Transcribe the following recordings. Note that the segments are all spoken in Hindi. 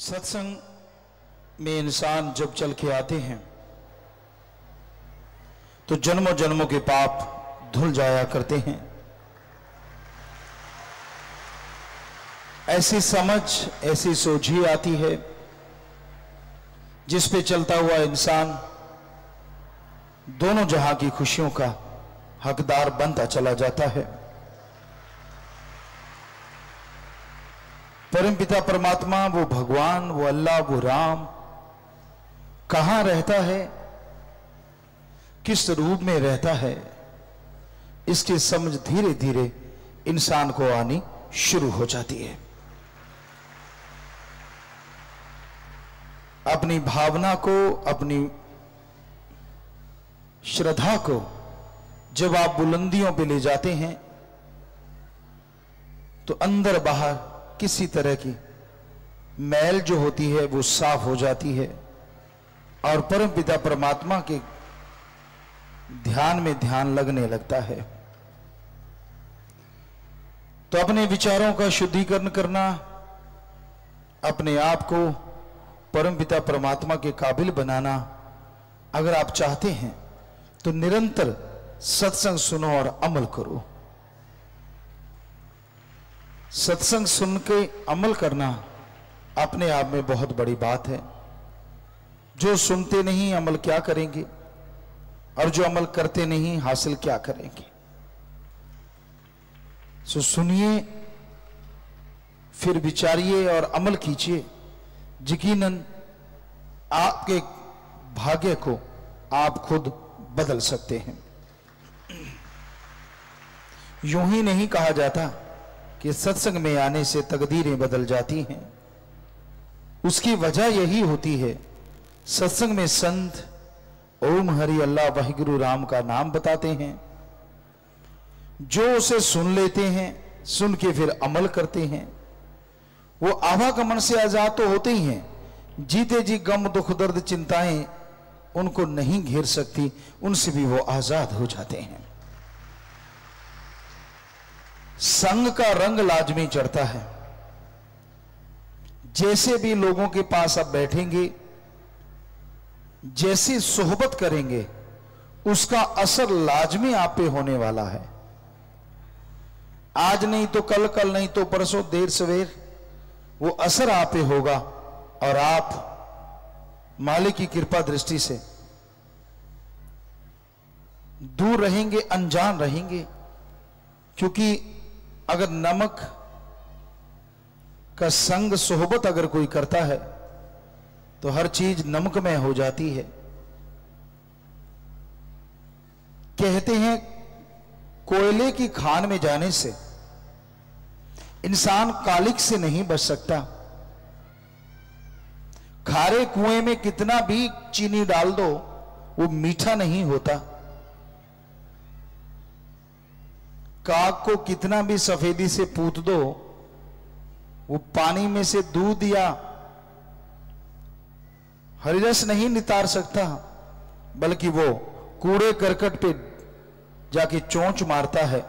सत्संग में इंसान जब चल के आते हैं तो जन्मों जन्मों के पाप धुल जाया करते हैं। ऐसी समझ, ऐसी सोझी आती है जिस पे चलता हुआ इंसान दोनों जहां की खुशियों का हकदार बनता चला जाता है। परमपिता परमात्मा, वो भगवान, वो अल्लाह, वो राम कहां रहता है, किस रूप में रहता है, इसकी समझ धीरे धीरे इंसान को आनी शुरू हो जाती है। अपनी भावना को, अपनी श्रद्धा को जब आप बुलंदियों पे ले जाते हैं तो अंदर बाहर किसी तरह की मैल जो होती है वो साफ हो जाती है और परमपिता परमात्मा के ध्यान में ध्यान लगने लगता है। तो अपने विचारों का शुद्धिकरण करना, अपने आप को परमपिता परमात्मा के काबिल बनाना अगर आप चाहते हैं तो निरंतर सत्संग सुनो और अमल करो। सत्संग सुन के अमल करना अपने आप में बहुत बड़ी बात है। जो सुनते नहीं अमल क्या करेंगे, और जो अमल करते नहीं हासिल क्या करेंगे। सो सुनिए, फिर विचारिए और अमल कीजिए। यकीनन आपके भाग्य को आप खुद बदल सकते हैं। यूं ही नहीं कहा जाता कि सत्संग में आने से तकदीरें बदल जाती हैं। उसकी वजह यही होती है, सत्संग में संत ओम हरि अल्लाह वाहिगुरु राम का नाम बताते हैं। जो उसे सुन लेते हैं, सुन के फिर अमल करते हैं, वो आवागमन से आजाद तो होते ही हैं। जीते जी गम दुख दर्द चिंताएं उनको नहीं घेर सकती, उनसे भी वो आजाद हो जाते हैं। संग का रंग लाजमी चढ़ता है। जैसे भी लोगों के पास आप बैठेंगे, जैसी सोहबत करेंगे, उसका असर लाजमी आप पे होने वाला है। आज नहीं तो कल, कल नहीं तो परसों, देर सवेर वो असर आप पे होगा और आप मालिक की कृपा दृष्टि से दूर रहेंगे, अनजान रहेंगे। क्योंकि अगर नमक का संग सोहबत अगर कोई करता है तो हर चीज नमकमय हो जाती है। कहते हैं कोयले की खान में जाने से इंसान कालिक से नहीं बच सकता। खारे कुएं में कितना भी चीनी डाल दो वो मीठा नहीं होता। काग को कितना भी सफेदी से पूत दो वो पानी में से दूध या हरिरस नहीं नितार सकता, बल्कि वो कूड़े करकट पे जाके चोंच मारता है।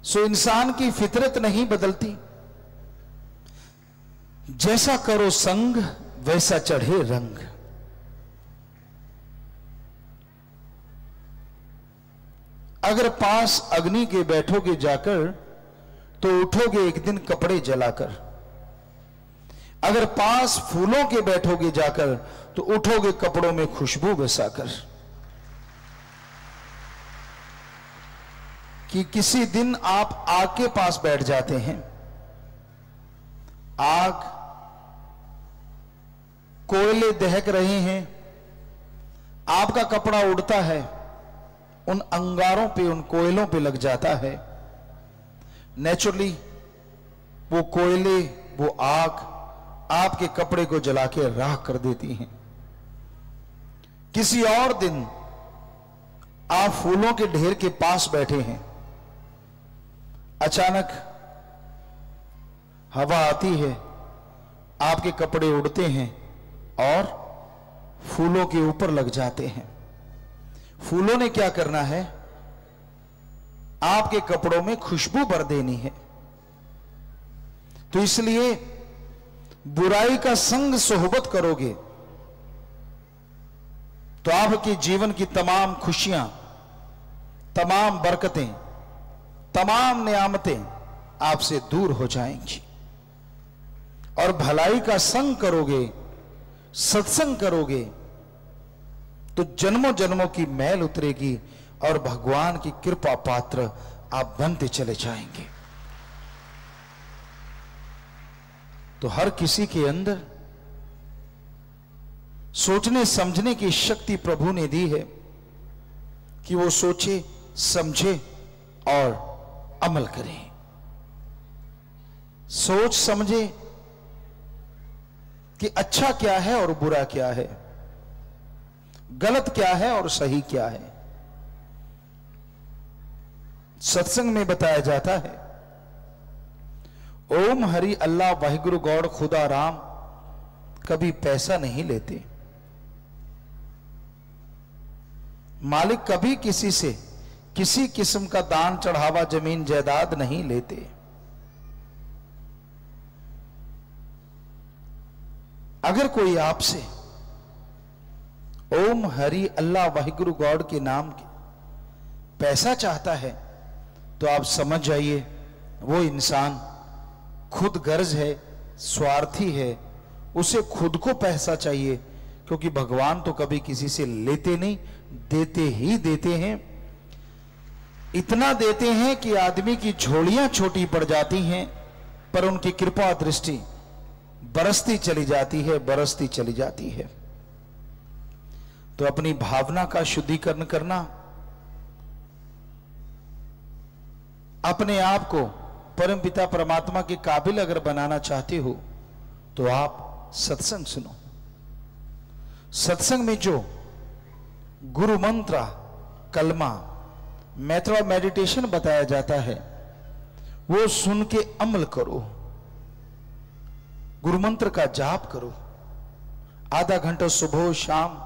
सो इंसान की फितरत नहीं बदलती। जैसा करो संग वैसा चढ़े रंग। अगर पास अग्नि के बैठोगे जाकर तो उठोगे एक दिन कपड़े जलाकर। अगर पास फूलों के बैठोगे जाकर तो उठोगे कपड़ों में खुशबू बसाकर। कि किसी दिन आप आग के पास बैठ जाते हैं, आग कोयले दहक रहे हैं, आपका कपड़ा उड़ता है, उन अंगारों पे, उन कोयलों पे लग जाता है। नेचुरली वो कोयले, वो आग आपके कपड़े को जला के राख कर देती हैं। किसी और दिन आप फूलों के ढेर के पास बैठे हैं, अचानक हवा आती है, आपके कपड़े उड़ते हैं और फूलों के ऊपर लग जाते हैं। फूलों ने क्या करना है, आपके कपड़ों में खुशबू भर देनी है। तो इसलिए बुराई का संग सोहबत करोगे तो आपके जीवन की तमाम खुशियां, तमाम बरकतें, तमाम नियामतें आपसे दूर हो जाएंगी। और भलाई का संग करोगे, सत्संग करोगे तो जन्मों जन्मों की मैल उतरेगी और भगवान की कृपा पात्र आप बनते चले जाएंगे। तो हर किसी के अंदर सोचने समझने की शक्ति प्रभु ने दी है कि वो सोचे, समझे और अमल करे। सोच समझे कि अच्छा क्या है और बुरा क्या है, गलत क्या है और सही क्या है। सत्संग में बताया जाता है, ओम हरि अल्लाह वाहिगुरु गौड़ खुदा राम कभी पैसा नहीं लेते। मालिक कभी किसी से किसी किस्म का दान चढ़ावा जमीन जायदाद नहीं लेते। अगर कोई आपसे ओम हरि अल्लाह वाहिगुरु गौड़ के नाम के पैसा चाहता है तो आप समझ जाइए वो इंसान खुद गर्ज है, स्वार्थी है, उसे खुद को पैसा चाहिए। क्योंकि भगवान तो कभी किसी से लेते नहीं, देते ही देते हैं। इतना देते हैं कि आदमी की झोलियां छोटी पड़ जाती हैं, पर उनकी कृपा दृष्टि बरसती चली जाती है, बरसती चली जाती है। तो अपनी भावना का शुद्धिकरण करना, अपने आप को परमपिता परमात्मा के काबिल अगर बनाना चाहते हो तो आप सत्संग सुनो। सत्संग में जो गुरु मंत्र, कलमा, मेथड ऑफ मेडिटेशन बताया जाता है वो सुन के अमल करो। गुरु मंत्र का जाप करो, आधा घंटा सुबह शाम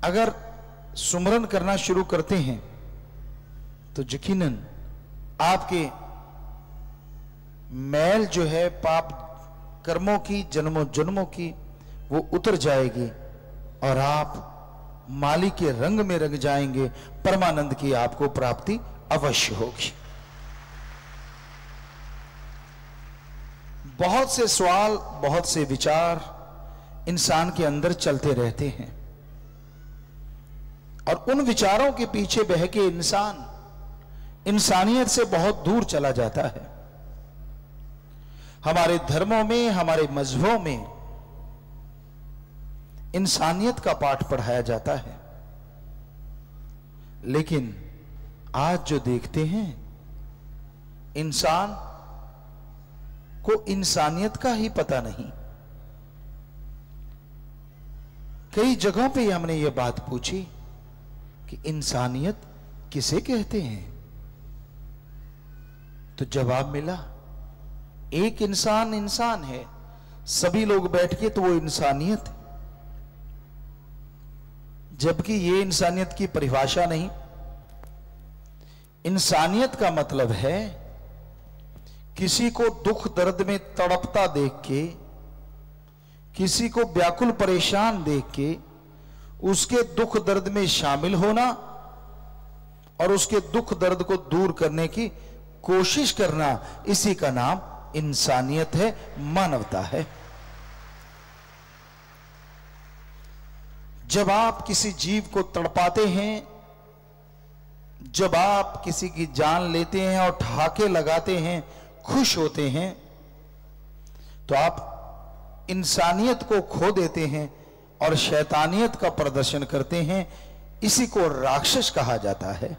अगर सुमरन करना शुरू करते हैं तो यकीनन आपके मैल जो है पाप कर्मों की, जन्मों जन्मों की, वो उतर जाएगी और आप मालिक के रंग में रंग जाएंगे। परमानंद की आपको प्राप्ति अवश्य होगी। बहुत से सवाल, बहुत से विचार इंसान के अंदर चलते रहते हैं और उन विचारों के पीछे बह के इंसान इंसानियत से बहुत दूर चला जाता है। हमारे धर्मों में, हमारे मजहबों में इंसानियत का पाठ पढ़ाया जाता है, लेकिन आज जो देखते हैं इंसान को इंसानियत का ही पता नहीं। कई जगहों पे हमने ये बात पूछी कि इंसानियत किसे कहते हैं, तो जवाब मिला एक इंसान इंसान है, सभी लोग बैठ के तो वो इंसानियत है। जबकि ये इंसानियत की परिभाषा नहीं। इंसानियत का मतलब है किसी को दुख दर्द में तड़पता देख के, किसी को व्याकुल परेशान देख के उसके दुख दर्द में शामिल होना और उसके दुख दर्द को दूर करने की कोशिश करना, इसी का नाम इंसानियत है, मानवता है। जब आप किसी जीव को तड़पाते हैं, जब आप किसी की जान लेते हैं और ठहाके लगाते हैं, खुश होते हैं, तो आप इंसानियत को खो देते हैं और शैतानियत का प्रदर्शन करते हैं। इसी को राक्षस कहा जाता है।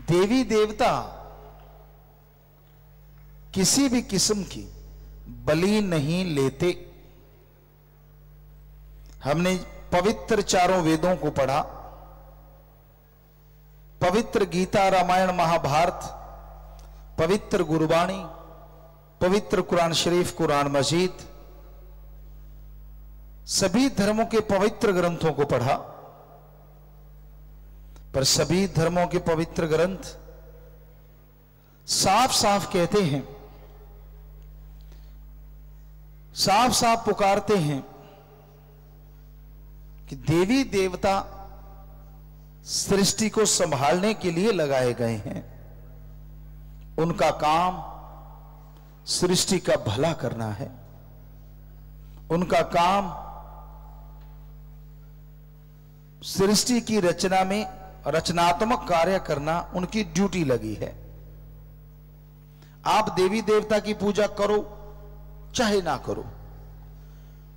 देवी देवता किसी भी किस्म की बलि नहीं लेते। हमने पवित्र चारों वेदों को पढ़ा, पवित्र गीता, रामायण, महाभारत, पवित्र गुरबाणी, पवित्र कुरान शरीफ, कुरान मजीद, सभी धर्मों के पवित्र ग्रंथों को पढ़ा। पर सभी धर्मों के पवित्र ग्रंथ साफ साफ कहते हैं साफ साफ पुकारते हैं कि देवी देवता सृष्टि को संभालने के लिए लगाए गए हैं। उनका काम सृष्टि का भला करना है। उनका काम सृष्टि की रचना में रचनात्मक कार्य करना उनकी ड्यूटी लगी है। आप देवी देवता की पूजा करो चाहे ना करो,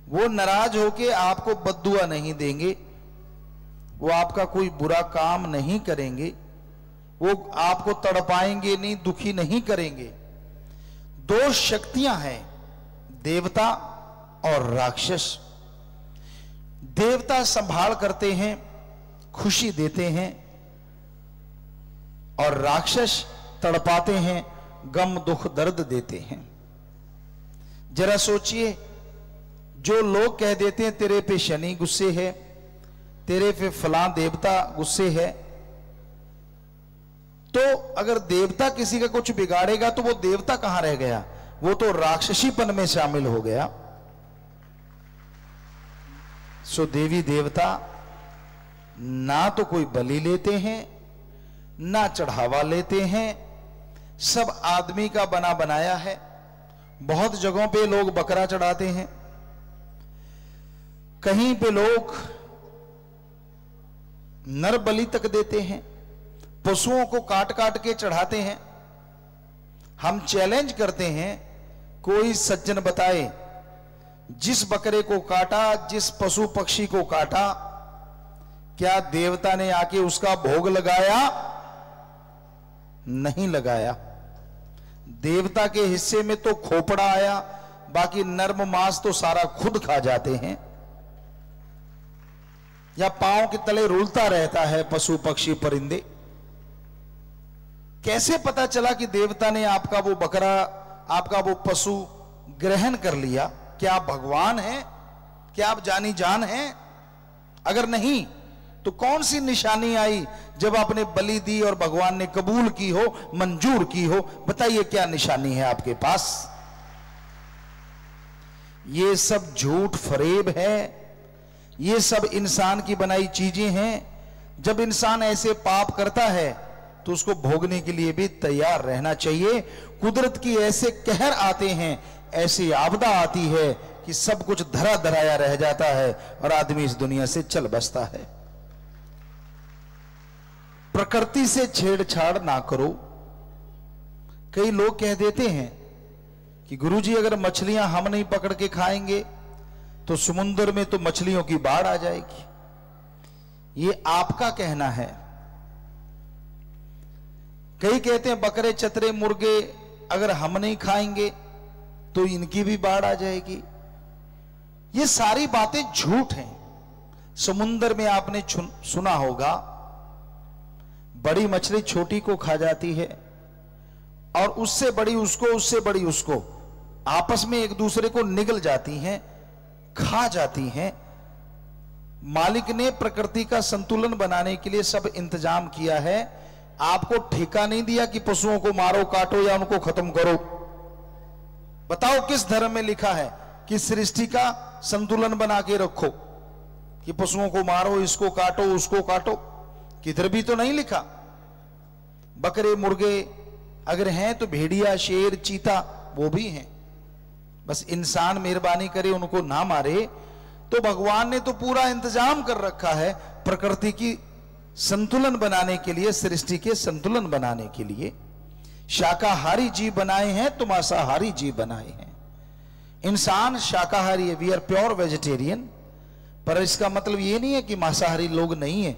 वो नाराज होके आपको बद्दुआ नहीं देंगे, वो आपका कोई बुरा काम नहीं करेंगे, वो आपको तड़पाएंगे नहीं, दुखी नहीं करेंगे। दो शक्तियां हैं, देवता और राक्षस। देवता संभाल करते हैं, खुशी देते हैं, और राक्षस तड़पाते हैं, गम दुख दर्द देते हैं। जरा सोचिए, जो लोग कह देते हैं तेरे पे शनि गुस्से है, तेरे पे फलां देवता गुस्से है, तो अगर देवता किसी का कुछ बिगाड़ेगा तो वो देवता कहां रह गया, वो तो राक्षसीपन में शामिल हो गया। सो देवी देवता ना तो कोई बलि लेते हैं, ना चढ़ावा लेते हैं, सब आदमी का बना बनाया है। बहुत जगहों पे लोग बकरा चढ़ाते हैं, कहीं पे लोग नर बलि तक देते हैं, पशुओं को काट काट के चढ़ाते हैं। हम चैलेंज करते हैं, कोई सज्जन बताए जिस बकरे को काटा, जिस पशु पक्षी को काटा, क्या देवता ने आके उसका भोग लगाया? नहीं लगाया। देवता के हिस्से में तो खोपड़ा आया, बाकी नर्म मांस तो सारा खुद खा जाते हैं, या पांव के तले रुलता रहता है पशु पक्षी परिंदे। कैसे पता चला कि देवता ने आपका वो बकरा, आपका वो पशु ग्रहण कर लिया? क्या आप भगवान हैं? क्या आप जानी जान हैं? अगर नहीं तो कौन सी निशानी आई जब आपने बलि दी और भगवान ने कबूल की हो, मंजूर की हो? बताइए क्या निशानी है आपके पास? ये सब झूठ फरेब है, ये सब इंसान की बनाई चीजें हैं। जब इंसान ऐसे पाप करता है तो उसको भोगने के लिए भी तैयार रहना चाहिए। कुदरत की ऐसे कहर आते हैं, ऐसी आपदा आती है कि सब कुछ धरा धराया रह जाता है और आदमी इस दुनिया से चल बसता है। प्रकृति से छेड़छाड़ ना करो। कई लोग कह देते हैं कि गुरुजी अगर मछलियां हम नहीं पकड़ के खाएंगे तो समुद्र में तो मछलियों की बाढ़ आ जाएगी। ये आपका कहना है। कई कहते हैं बकरे चतरे मुर्गे अगर हम नहीं खाएंगे तो इनकी भी बाढ़ आ जाएगी। ये सारी बातें झूठ हैं। समुद्र में आपने सुना होगा, बड़ी मछली छोटी को खा जाती है और उससे बड़ी उसको, उससे बड़ी उसको, आपस में एक दूसरे को निगल जाती हैं, खा जाती हैं। मालिक ने प्रकृति का संतुलन बनाने के लिए सब इंतजाम किया है। आपको ठेका नहीं दिया कि पशुओं को मारो, काटो या उनको खत्म करो। बताओ किस धर्म में लिखा है कि सृष्टि का संतुलन बना के रखो, कि पशुओं को मारो, इसको काटो, उसको काटो? किधर भी तो नहीं लिखा। बकरे मुर्गे अगर हैं तो भेड़िया, शेर, चीता वो भी हैं। बस इंसान मेहरबानी करे उनको ना मारे। तो भगवान ने तो पूरा इंतजाम कर रखा है प्रकृति की संतुलन बनाने के लिए, सृष्टि के संतुलन बनाने के लिए। शाकाहारी जीव बनाए हैं तो मांसाहारी जीव बनाए हैं। इंसान शाकाहारी है, वी आर प्योर वेजिटेरियन, पर इसका मतलब ये नहीं है कि मांसाहारी लोग नहीं है।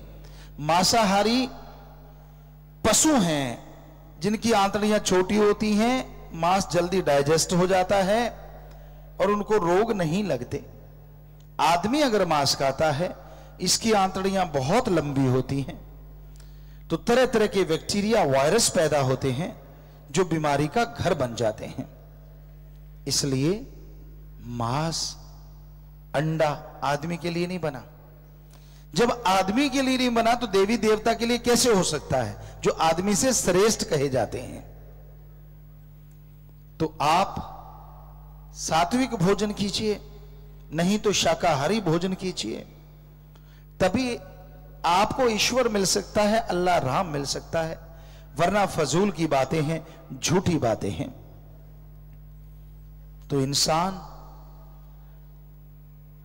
मांसाहारी पशु हैं जिनकी आंतड़ियां छोटी होती हैं, मांस जल्दी डाइजेस्ट हो जाता है और उनको रोग नहीं लगते। आदमी अगर मांस खाता है, इसकी आंतड़ियां बहुत लंबी होती हैं, तो तरह तरह के बैक्टीरिया, वायरस पैदा होते हैं जो बीमारी का घर बन जाते हैं। इसलिए मांस, अंडा आदमी के लिए नहीं बना। जब आदमी के लिए नहीं बना तो देवी देवता के लिए कैसे हो सकता है, जो आदमी से श्रेष्ठ कहे जाते हैं? तो आप सात्विक भोजन कीजिए, नहीं तो शाकाहारी भोजन कीजिए, तभी आपको ईश्वर मिल सकता है, अल्लाह राम मिल सकता है। वरना फजूल की बातें हैं, झूठी बातें हैं। तो इंसान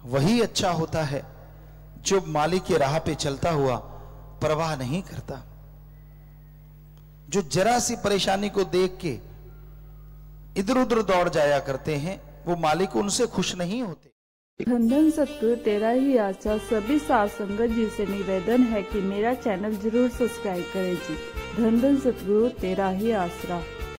वही अच्छा होता है जो मालिक के राह पे चलता हुआ परवाह नहीं करता, जो जरा सी परेशानी को देख के इधर उधर दौड़ जाया करते हैं, वो मालिक उनसे खुश नहीं होते। धन धन सतगुरु तेरा ही आसरा। सभी साध संगत जी से निवेदन है कि मेरा चैनल जरूर सब्सक्राइब करें जी। धन धन सतगुरु तेरा ही आसरा।